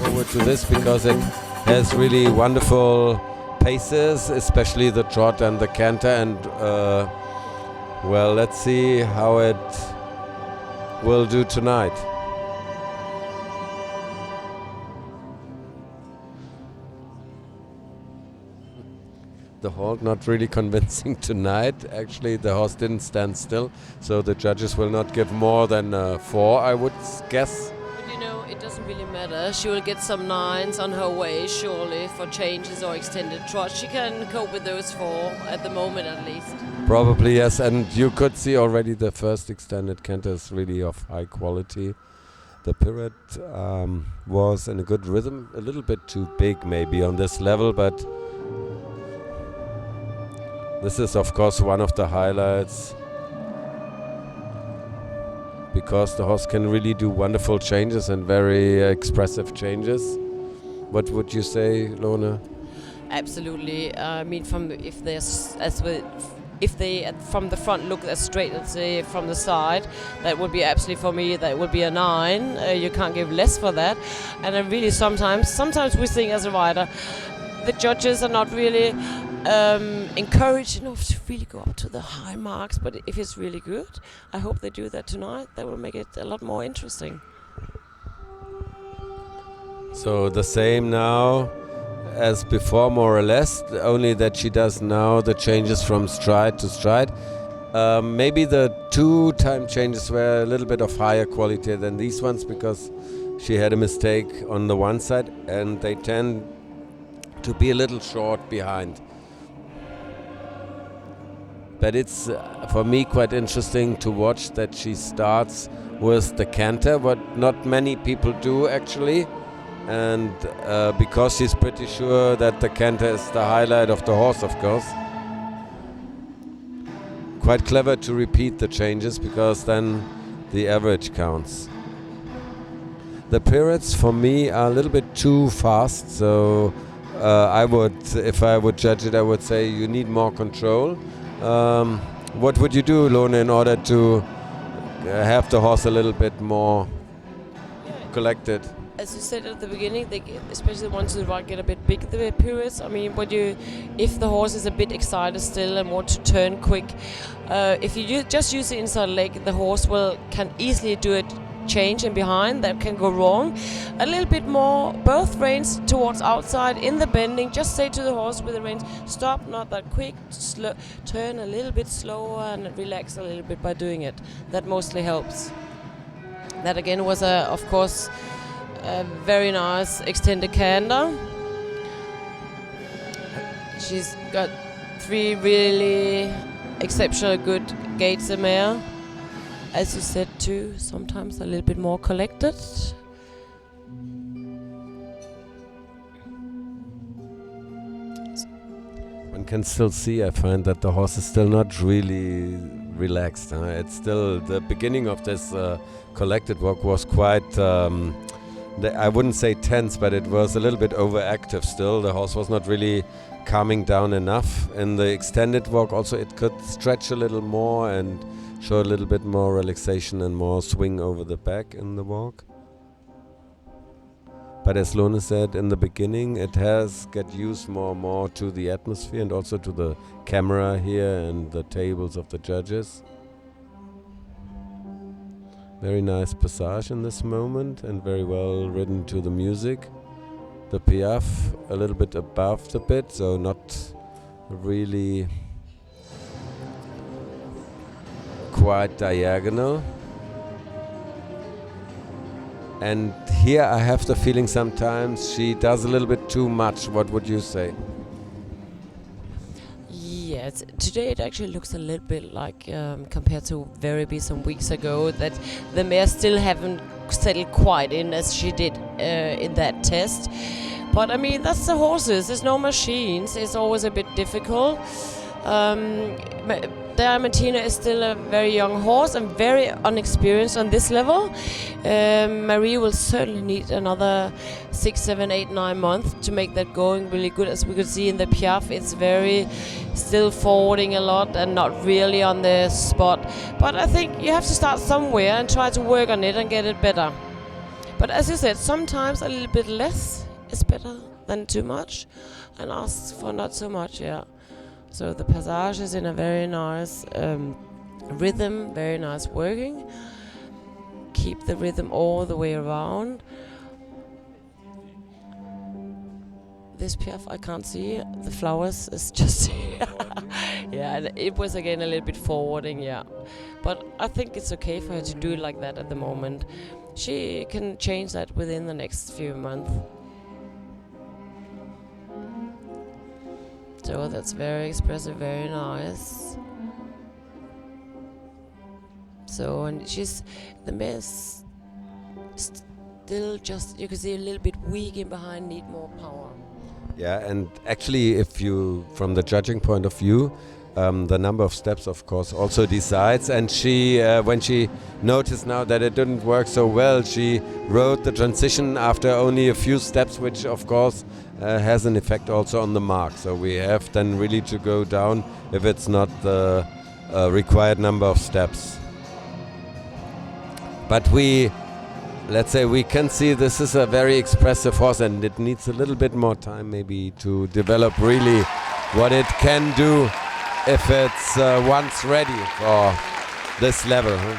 Forward to this because it has really wonderful paces, especially the trot and the canter, and well, let's see how it will do tonight. The halt not really convincing tonight. Actually, the horse didn't stand still, so the judges will not give more than 4, I would guess. But you know, it doesn't really matter. She will get some 9s on her way, surely, for changes or extended trot. She can cope with those 4, at the moment at least. Probably, yes, and you could see already the first extended canter is really of high quality. The Pirate was in a good rhythm, a little bit too big maybe on this level, but this is of course one of the highlights because the horse can really do wonderful changes and very expressive changes. What would you say, Lone? Absolutely. I mean, from the front look as straight as from the side, that would be absolutely, for me, that would be a 9. You can't give less for that. And I really sometimes we think as a rider, the judges are not really encouraged enough to really go up to the high marks. But if it's really good, I hope they do that tonight. That will make it a lot more interesting. So the same now as before, more or less, only that she does now the changes from stride to stride. Maybe the 2-time changes were a little bit of higher quality than these ones because she had a mistake on the one side and they tend to be a little short behind. But it's for me quite interesting to watch that she starts with the canter, what not many people do actually. And because she's pretty sure that the canter is the highlight of the horse, of course. Quite clever to repeat the changes because then the average counts. The Pirates for me are a little bit too fast, so if I would judge it, I would say you need more control. What would you do, Lone, in order to have the horse a little bit more collected? As you said at the beginning, especially the ones to the right get a bit big, the Pirates. I mean, if the horse is a bit excited still and want to turn quick, if you just use the inside leg, the horse can easily do it. Change and behind that can go wrong. A little bit more, both reins towards outside in the bending. Just say to the horse with the reins, stop, not that quick, slow, turn a little bit slower and relax a little bit by doing it. That mostly helps. That again was of course a very nice extended canter. She's got 3 really exceptional good gaits a mare. As you said too, sometimes a little bit more collected. One can still see, I find, that the horse is still not really relaxed. It's still, the beginning of this collected walk was quite, I wouldn't say tense, but it was a little bit overactive still. The horse was not really calming down enough. In the extended walk also it could stretch a little more and show a little bit more relaxation and more swing over the back in the walk. But as Lone said in the beginning, it has get used more and more to the atmosphere and also to the camera here and the tables of the judges. Very nice passage in this moment and very well ridden to the music. The piaffe a little bit above the bit, so not really quite diagonal. And here I have the feeling sometimes she does a little bit too much. What would you say? Yes, today it actually looks a little bit like, compared to Verity some weeks ago, that the mare still haven't settled quite in as she did in that test. But I mean, that's the horses, there's no machines, it's always a bit difficult. Diamantina is still a very young horse and very unexperienced on this level. Maree will certainly need another 6, 7, 8, 9 months to make that going really good. As we could see in the Piaf, it's very still forwarding a lot and not really on the spot. But I think you have to start somewhere and try to work on it and get it better. But as you said, sometimes a little bit less is better than too much, and ask for not so much, yeah. So the passage is in a very nice rhythm, very nice working. Keep the rhythm all the way around. This Piaf I can't see. The flowers is just yeah, and it was again a little bit forwarding, yeah. But I think it's okay for her to do it like that at the moment. She can change that within the next few months. So that's very expressive, very nice. So, and she's, the mess still just, you can see a little bit weak in behind, need more power. Yeah, and actually, if you, from the judging point of view, the number of steps, of course, also decides. And she, when she noticed now that it didn't work so well, she rode the transition after only a few steps, which, of course, has an effect also on the mark. So we have then really to go down if it's not the required number of steps. But let's say we can see this is a very expressive horse, and it needs a little bit more time maybe to develop really what it can do if it's once ready for this level. Huh?